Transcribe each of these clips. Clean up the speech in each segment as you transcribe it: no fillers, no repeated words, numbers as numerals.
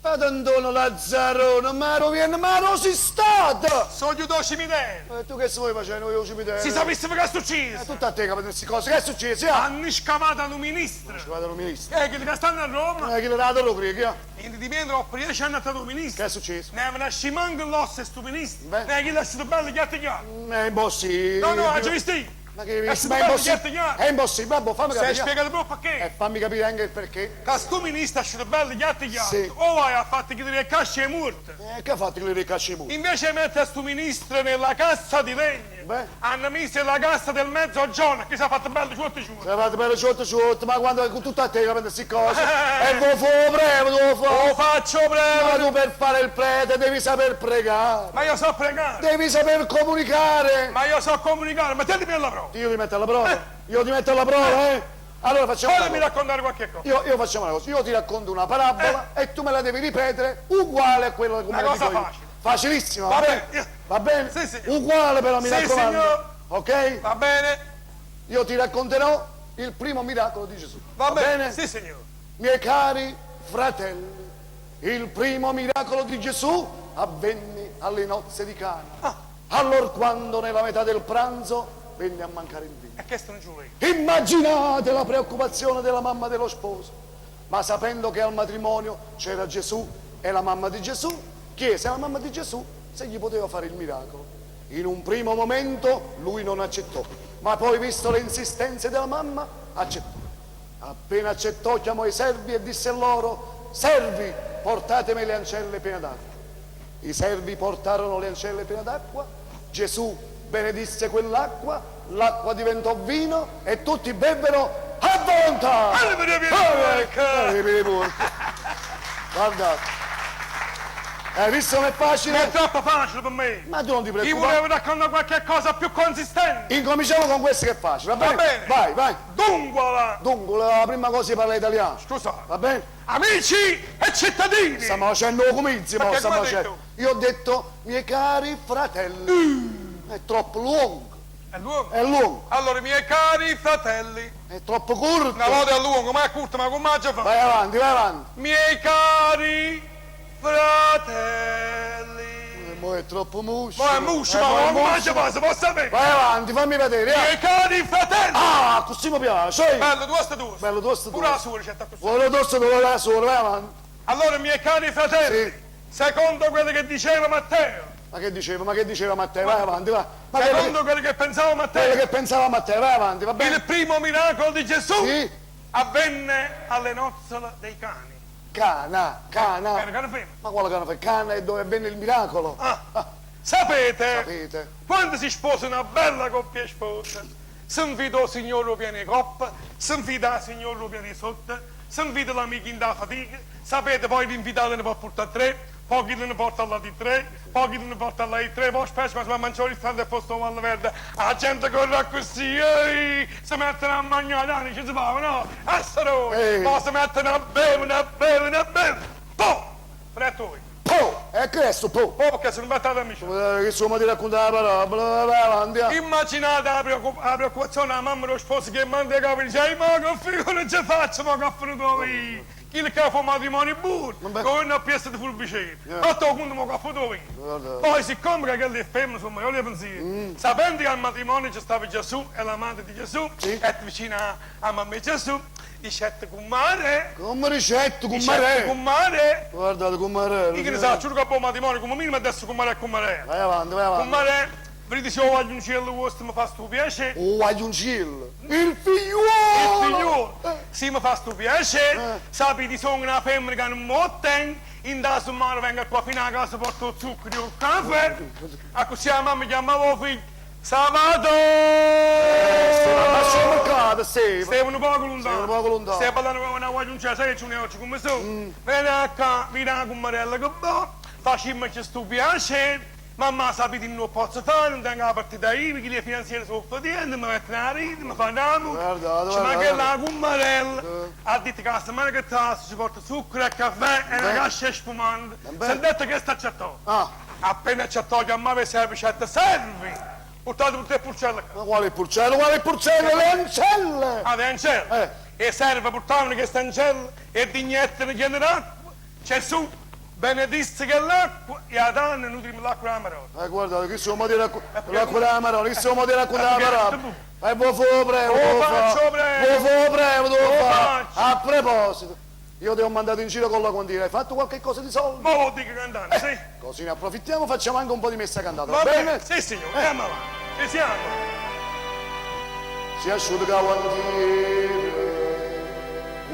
Fatandono Lazzarone, ma viene, ma non si stato! Sono do cimitero. E tu che stai facendo io cimitero? Si sapesse che è successo. Tutto a te che queste cose, che è successo? Hanno scavato un ministro. Vado al ministro. Che stanno a Roma. Chi l'ha dato lo credi? E di me troppo 10 anni è stato ministro. Che è successo? Ne aveva scimanco l'osso sto ministro. Beh. Ne che lasciato bello chiatti. È impossibile. No, hai già visto io? Ma che È stato bello chiatti. è impossibile, babbo, fammi Si è capire. spiegato proprio perché. Fammi capire anche il perché. Che sto ministro è stato bello chiatti. Sì. O vai a fatto che le casce morte. Che ha fatto che le ricacci mu? Invece mette sto ministro nella cassa di legno. Beh. Hanno messo la cassa del mezzogiorno che si è fatto bello ciotto ciotto. Si è fatto bene ciotto, ma quando è tutto a te che prende queste cose. E vuoi fare prego, Lo vuoi faccio Ma breve. tu per fare il prete devi saper pregare. Ma io so pregare. Devi saper comunicare. Ma io so comunicare. Mettetemi alla prova. Io ti metto alla prova. Io ti metto alla prova, eh? Allora facciamo una Fatemi cosa. raccontare qualche cosa. Io facciamo una cosa. Io ti racconto una parabola e tu me la devi ripetere uguale a quella come Una la cosa dico io. facile. Facilissima, Va va bene? bene. Va bene? Sì, signor. Uguale però, mi Sì, raccomando. signor. Ok? Va bene? Io ti racconterò il primo miracolo di Gesù. Va bene? Sì, signore. Miei cari fratelli, il primo miracolo di Gesù avvenne alle nozze di Cana. Allora quando nella metà del pranzo venne a mancare il vino. E che stanno giù lì? Immaginate la preoccupazione della mamma dello sposo. Ma sapendo che al matrimonio c'era Gesù e la mamma di Gesù, chiese alla mamma di Gesù se gli poteva fare il miracolo. In un primo momento lui non accettò, ma poi visto le insistenze della mamma, accettò. Appena accettò chiamò i servi e disse loro: servi, portatemi le ancelle piene d'acqua. I servi portarono le ancelle piene d'acqua, Gesù benedisse quell'acqua, l'acqua diventò vino e tutti bevvero a volontà. Guardate, hai visto com'è È facile? troppo facile per me. Ma tu non ti Io preoccupare. volevo raccontare qualche cosa più consistente. Incominciamo con questo che è facile, va bene? bene. Vai, vai. Dunque, Dunque, la prima cosa parla italiano. scusa, Va bene? amici e cittadini. Stiamo facendo comizi, Ma mo che stiamo come hai facendo. detto? Io ho detto, miei cari fratelli. È troppo lungo. È lungo. È lungo. Allora, miei cari fratelli, È troppo corto. una volta è lungo, ma è corto, ma come mangia fa? Vai avanti, vai avanti. Miei cari fratelli. Mo è troppo muscio. Ma è muscio, ma mo è come muscio. mangia fa? Si può sapere? Vai avanti, fammi vedere. Miei cari fratelli. Ah, così mi piace. Bello, tu sta tu. Bello, tu sto Pure la sua ricetta così. Vuole tosto dove la sola, vai avanti. Allora, miei cari fratelli, Sì. secondo quello che diceva Matteo, Ma che diceva Matteo? Vai avanti, vai. Ma secondo quello che pensava quello Matteo, che pensava Matteo, vai avanti, va bene? il primo miracolo di Gesù Sì. avvenne alle nozzole dei cani. Cana. Cane fermo. Ma quale cana fa? Cana è dove avvenne il miracolo. Sapete, Sapete? quando si sposa una bella coppia sposa, si invita il signore pieno di coppa, si invita il signore pieno di sotto, si invita l'amico in da fatica, sapete poi l'invitato ne può portare 3, pochi ne porta alla di 3, pochi ne porta alla di 3, poi spesso ma si va a mangiare il ristorante e posto Valle Verde, la gente corre così, si mettono a mangiare, ci si va, no? Essero, poi si mettono a bere, poi, freddo voi. Po! È questo, po! Oh, perché sono battuto amici. Che insomma ti raccontare la parabola, vai avanti. Immaginate la preoccupazione della mamma dello sposo che manda i capi e dice: ma che figo non ci faccio, ma che finito io? Chi che fa matrimonio buono, con una piazza di furbicino. A tutto punto ma che finito io. Poi siccome che lì è fermo, insomma, io le pensiero, sapendo che al matrimonio ci stava Gesù e l'amante di Gesù, e vicina a mamma di Gesù, dicette con mare, Come ricetto, con dicette mare. con mare, Guardate, con mare. io che ne so, giuro che buon matrimonio, come minimo adesso con mare e con mare. Vai avanti, vai Con avanti. mare, vedi se io voglio un cielo vostro mi fa sto piacere. Oh, aggiungillo. Il Il figliuolo. figliolo, sì mi fa sto piacere, sappi di sono una femmina che non motten, in da sul mare venga qua fino a casa porto il zucchero e il caffè, a così la mamma chiamava figlio, Sabato! Lascia il mercato, sì. Stiamo un poco lontano. Stiamo un poco lontano. Stiamo parlando con una guagliuncia, sai che ci uniamo come sono? Vieni qua, vieni con Marella che va, facciamo sto piacere. Mamma sapete che non posso fare, non tengo la partita IVA, che le finanziarie sono fatiente, mi mettono la rete, mi fanno la mutua. Guardate, Ci manca guardate. la Cummarella, ha detto che la settimana che passa ci porta zucchero e caffè e una cascia spumante. Si è detto che sta accettato. Ah, Appena accettato che a me serve, servi. Portate tutte le pulcelle qua. ma quale il pulcello? Quale il pulcello? Le ancelle! Ah, le ancelle. E serve portare queste ancelle e dignettene chiede l'acqua. Gesù benedisse che l'acqua e ad anno nutrimo l'acqua della marona. Guarda, che siamo di l'acqua della Marona, che siamo di l'acqua della Marona. E vuoi fare prego, Lo faccio prego. vuoi fare prego, Lo devo fare. faccio. A proposito, io ti ho mandato in giro con la quantina, hai fatto qualche cosa di soldi? Ma lo dico cantante, sì. Così ne approfittiamo, facciamo anche un po' di messa cantata, Va va bene? bene? Sì, signore, andiamo avanti. Ci siamo. Si asciuga la quantina,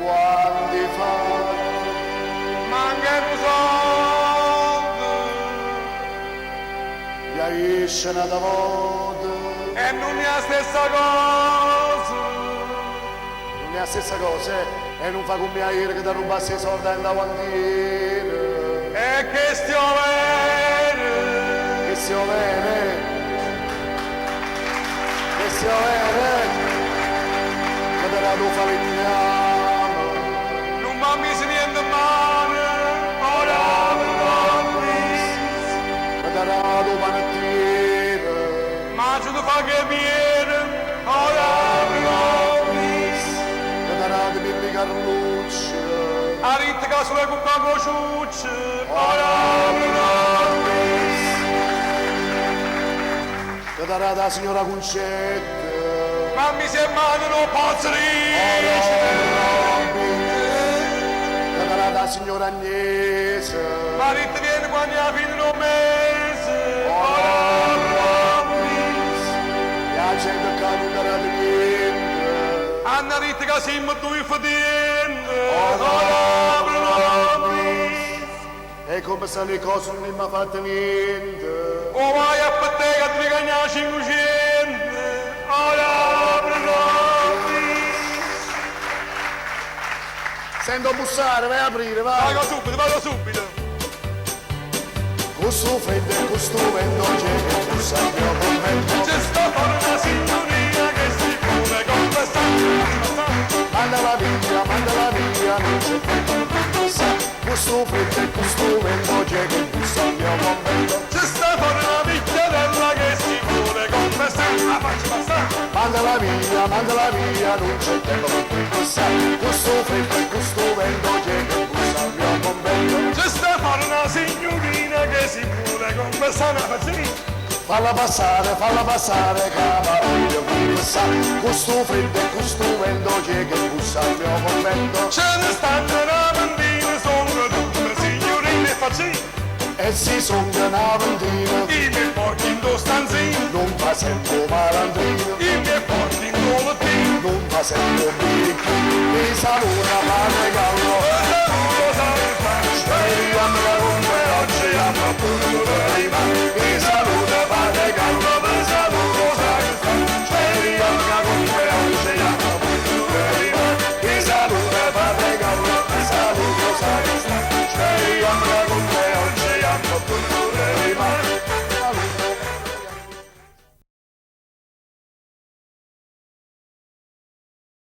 quanti fa. Mancano soldi Ya esce una da volta, e non è la stessa cosa. non è la stessa cosa, e non fa come ieri che ti rubassi i soldi in davantina. E che stiamo bene. Che sia bene, che sia bene, che te la tu falegnamo, Non mi ha messo niente male. Ora che te la tu panettiere, ma ci fa che viene. Ora che te la tu pilli Carlucci, a ritta sulle con poco ciucci. che te la tu signora Concetta, Ma mi sembra non posso riuscire. che te la tu signora Agnese, Ma ritta viene quando è fine un mese. e la gente che non te la tu niente. Anna ritta che siamo due fedende. E come stanno le cose non mi ha fatto niente. O vai a te che ti regagna 500. Sento bussare, vai a aprire, vai. Vado subito. Questo freddo e questo vento c'è che bussa il mio convento. C'è sta fuori una signorina che si vuole confessare. Mandala via, non c'è tempo di bussa. Questo freddo e questo vento c'è che bussa il mio convento. C'è sta fuori una picchiarella che si vuole confessare. La faccio passare. Mandala via, non c'è tempo di bussa. Questo freddo e questo vento c'è che bussa il mio convento. C'è sta fuori una signorina che si vuole confessare. La faccio Falla passare, cavaliere, bussa. Questo freddo e questo vento c'è che bussa il mio convento. Ce ne stanno una ventina, sono tutte signorine facili. E si songa una ventina, I miei porti in due stanzini, non fa sempre malandrino, i miei porti in due lettini. non fa sempre un birichino.